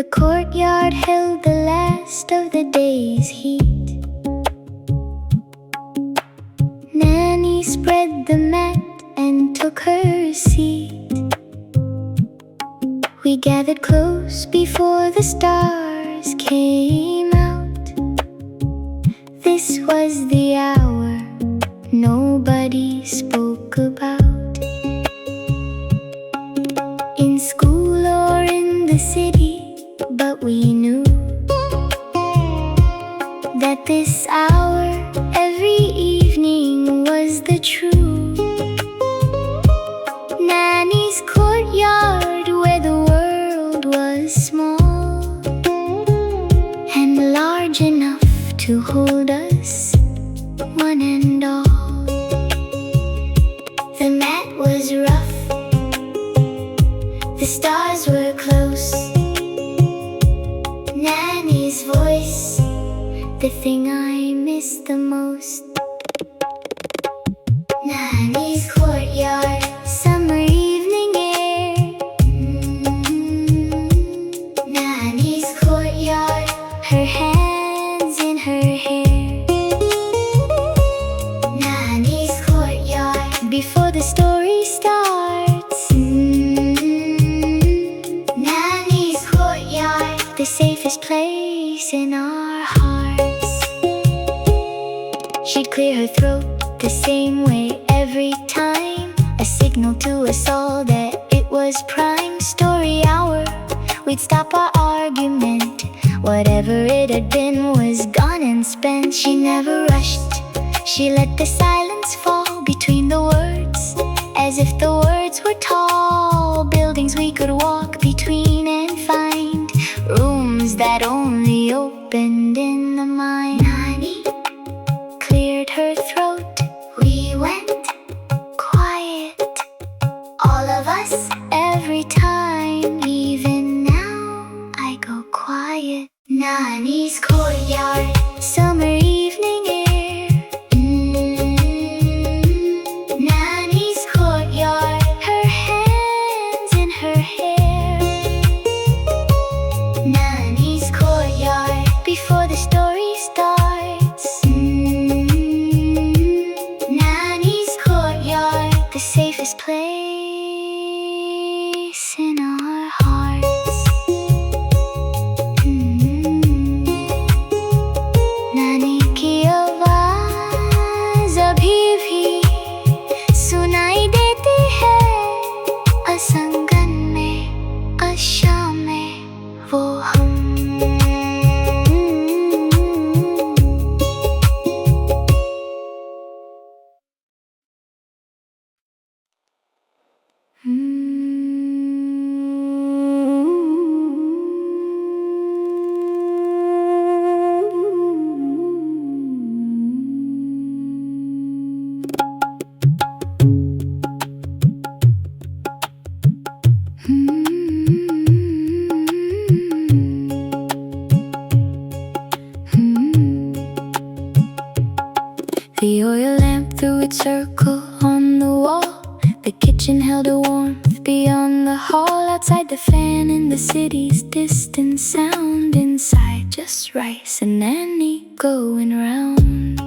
The courtyard held the last of the day's heat. Nani spread the mat and took her seat. We gathered close before the stars came out. This was the hour nobody spoke about. In school or in the city, but we knew that this hour every evening was the true Nani's courtyard, where the world was small and large enough to hold us, one and all. The mat was rough, the stars were close. Nani's voice, the thing I miss the most. Nani's courtyard, summer evening air. Nani's courtyard, her hands in her hair. Nani's courtyard, before the story starts. Nani's courtyard, the safest place in our hearts. She'd clear her throat the same way every time, a signal to us all that it was prime story hour. We'd stop our argument, whatever it had been was gone and spent. She never rushed, she let the silence fall between the words, as if the words were tall buildings we could walk between and find rooms that only opened in the mind. Nani cleared her throat, we went quiet, all of us, every time. Even now I go quiet. Nani's courtyard, summer evening air. Nani's courtyard, her hands in her hair. Nani's courtyard, before the story starts. Nani's courtyard, the safest place in our hearts. Nani की आवाज़ अभी भी सुनाई देती है, असंगन में, अशाम में, वो हम। The oil lamp threw its circle on the wall. The kitchen held a warmth beyond the hall. Outside, the fan in the city's distant sound. Inside, just rice and Nani going round.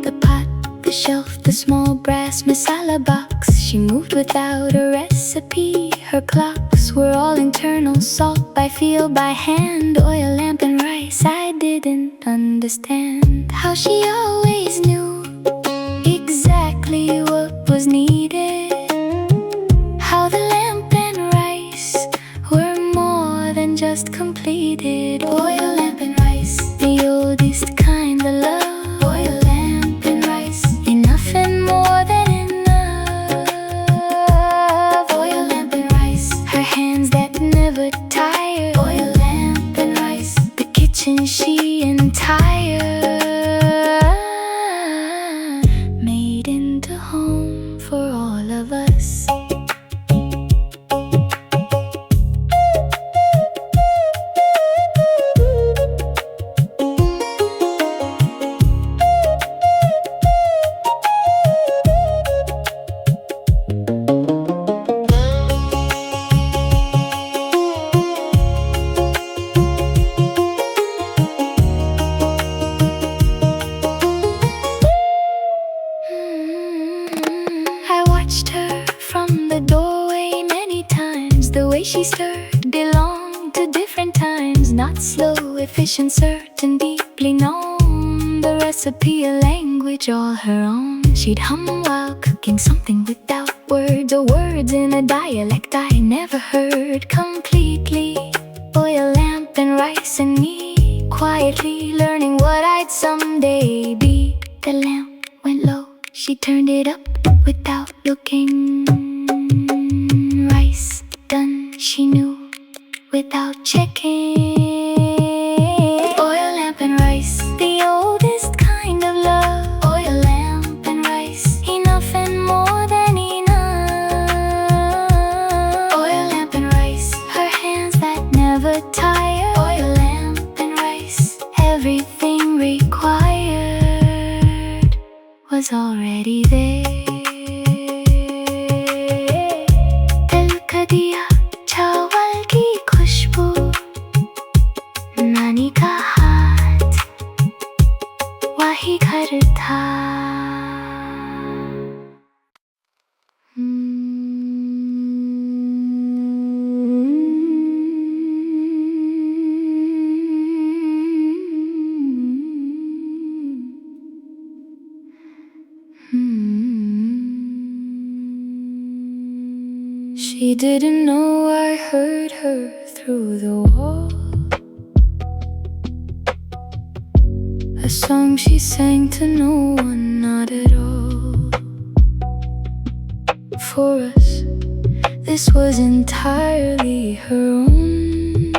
The pot, the shelf, the small brass masala box. She moved without a recipe. Her clocks were all internal, salt by feel, by hand. Oil lamp and rice, I didn't understand how she always knew exactly what was needed. How the lamp and rice were more than just completed. Oil lamp and rice, the oldest kind of love. Oil lamp and rice, enough and more than enough. Oil lamp and rice, her hands that never tire. Oil lamp and rice, the kitchen she entire made into home for all. watched her from the doorway many times. The way she stirred belonged to different times. Not slow, efficient, certain, deeply known. The recipe, a language all her own. She'd hum while cooking something without words, or words in a dialect I never heard completely. Oil lamp and rice and me, quietly learning what I'd someday be. The lamp went low, she turned it up without looking. Rice done, she knew without checking. Oil lamp and rice, the oldest kind of love. Oil lamp and rice, enough and more than enough. Oil lamp and rice, her hands that never tire. Oil lamp and rice, everything required was already there. दिल का दिया चावल की खुशबू, नानी का हाथ वही घर था. She didn't know I heard her through the wall. A song she sang to no one, not at all. For us, this was entirely her own.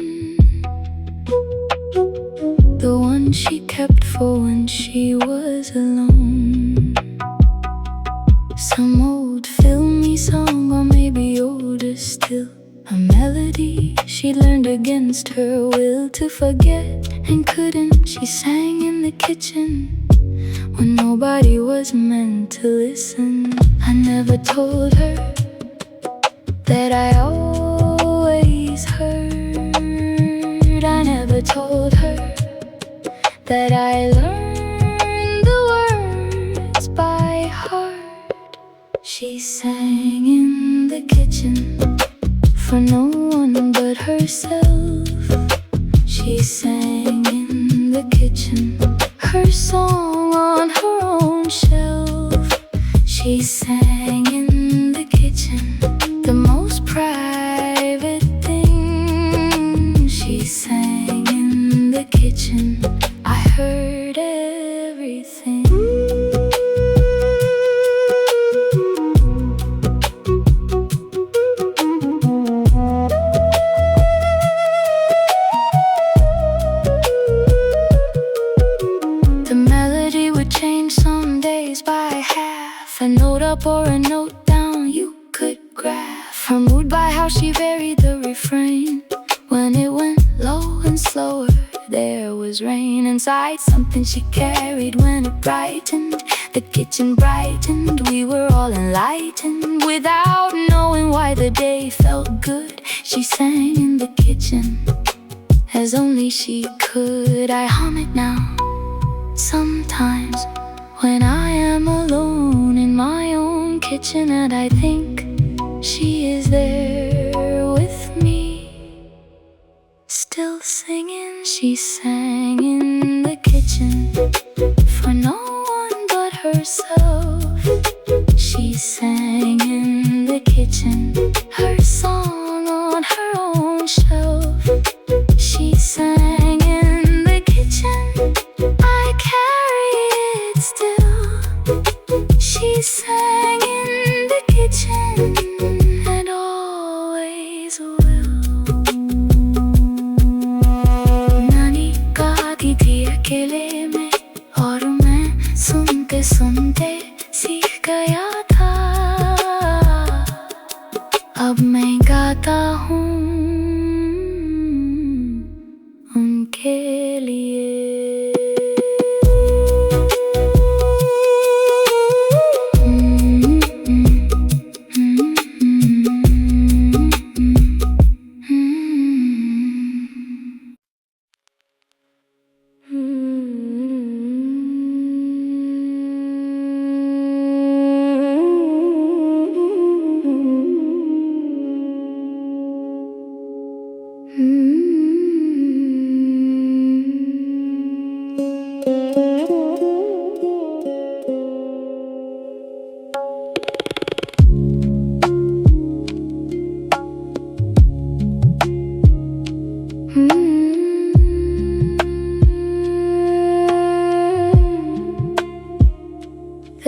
The one she kept for when she was alone. Some old filmy song, or maybe older still. A melody she learned against her will to forget, and couldn't. She sang in the kitchen when nobody was meant to listen. I never told her that I always heard. I never told her that I learned the words by heart. She sang in the kitchen for no one but herself. She sang in the kitchen her song on her own shelf. She sang in the kitchen the most private thing. She sang in the kitchen, I heard everything. A note up or a note down you could graph her mood by how she varied the refrain. When it went low and slower, there was rain inside. Something she carried when it brightened, the kitchen brightened. We were all enlightened without knowing why the day felt good. She sang in the kitchen as only she could. I hum it now sometimes when I am alone in my own kitchen, and I think she is there with me, still singing. She sang in the kitchen for no one but herself. She sang in the kitchen her song on her own shelf. She sang in the kitchen, I carry it still. She sang in the kitchen and always will. Nani गाती थी अकेले में, और मैं सुनते सुनते सीख गया था. अब मैं गाता हूँ उनके लिए.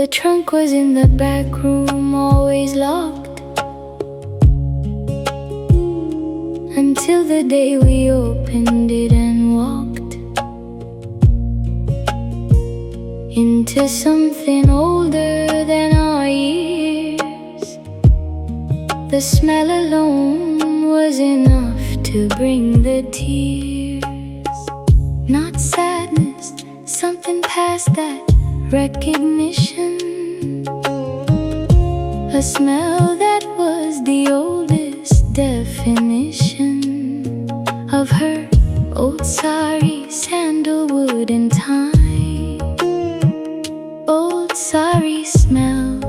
The trunk was in the back room, always locked, until the day we opened it and walked into something older than our years. The smell alone was enough to bring the tears. Not sadness, something past that recognition. A smell that was the oldest definition of her old sari, sandalwood and thyme. Old sari smell,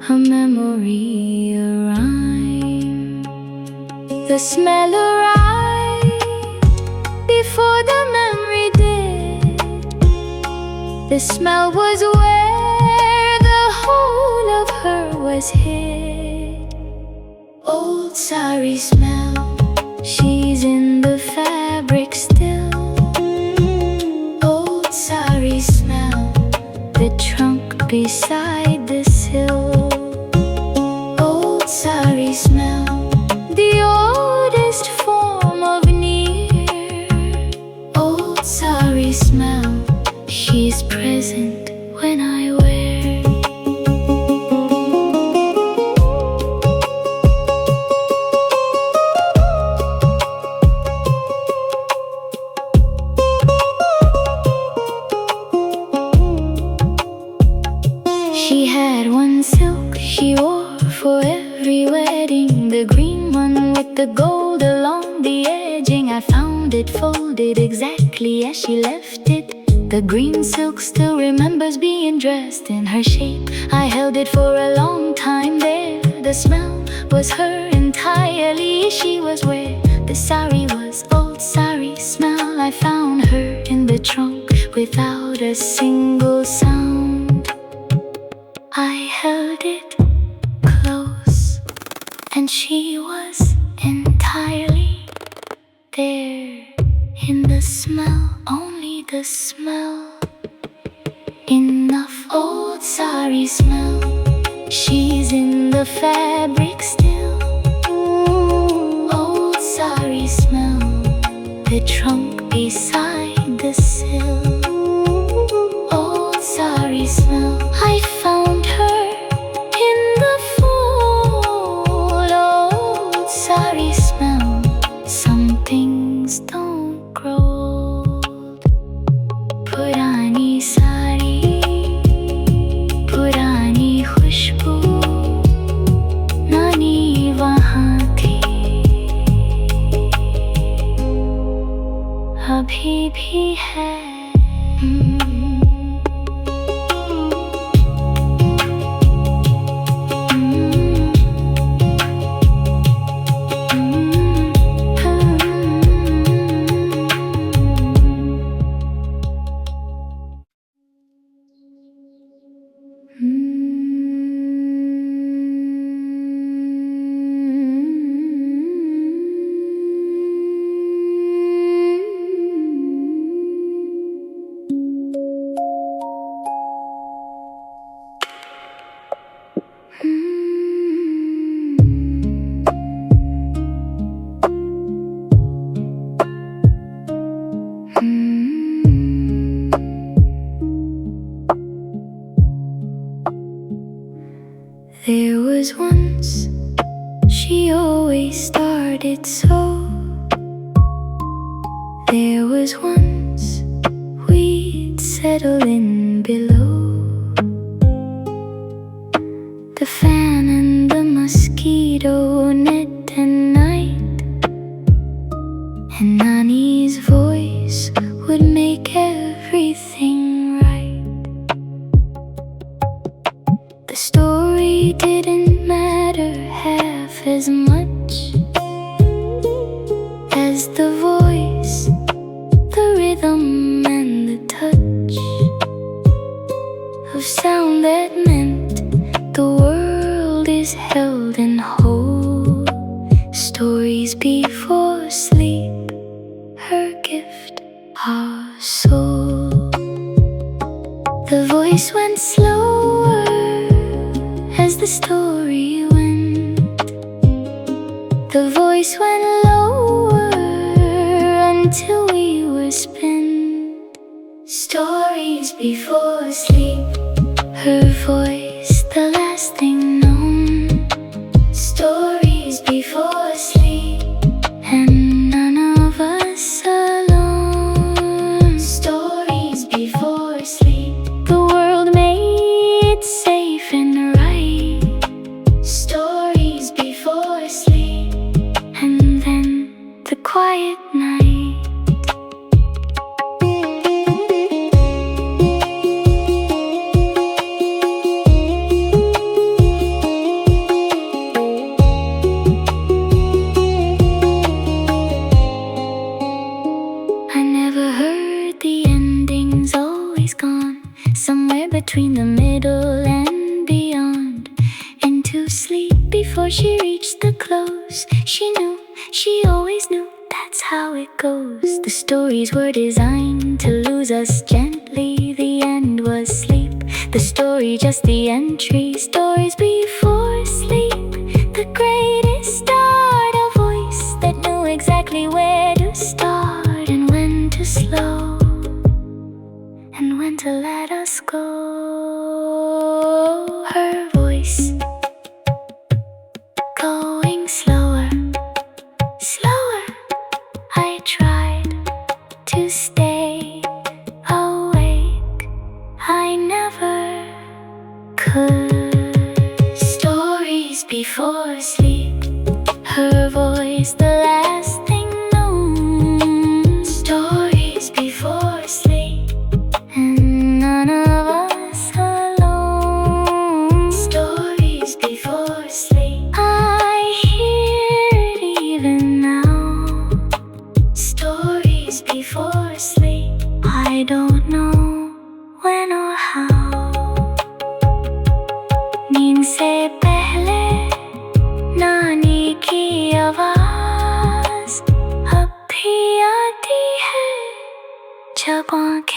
a memory, a rhyme. The smell arrived before the memory did. The smell was where the whole of her was hid. Old sari smell, she's in the fabric still. Old sari smell, the trunk beside the sill. Old sari smell, the oldest form of near. Old sari smell, she's present when I wear. She had one silk she wore for every wedding, the green one with the gold along the edging. I found it folded exactly as she left it. The green silk still remembers being dressed in her shape. I held it for a long time there. The smell was her entirely. She was where the sari was. Old sari smell. I found her in the trunk without a single sound. I held it close, and she was entirely there. In the smell, only the smell. Enough old sari smell. She's in the fabric still. Old sari smell, the trunk beside the sill. Old sari smell, I found her in the fall. Old sari smell, some things don't grow old. Purani sari, purani khushboo, Nani wahan thi, abhi bhi hai. There was once, she always started so. There was once, we'd settle in below. The fan and the mosquito net at night, and Nani's voice would make everything right. The story didn't matter half as much as the voice, the rhythm and the touch of sound that meant the world is held in hold. Stories before sleep, her gift, our soul. The voice went slower the story went. The voice went lower until we were spent. Stories before sleep, her voice the last thing known. Stories before sleep, and none of us alone. Stories before sleep, the world made safe and right. Stories before sleep, and then the quiet night. Somewhere between the middle and beyond, into sleep before she reached the close. She knew, she always knew, that's how it goes. The stories were designed to lose us gently. The end was sleep, the story just the entry. Stories before sleep, the greatest start. A voice that knew exactly where to start and when to slow, and when to let us go. Her voice going slower, slower. I tried to stay awake, I never could. Stories before sleep, her voice the last thing known. Stories before sleep, and none of us alone. Stories before sleep, I hear it even now. Stories before sleep, I don't know when or how. नींद से पहले नानी की आवाज अब भी आती है जब आँखें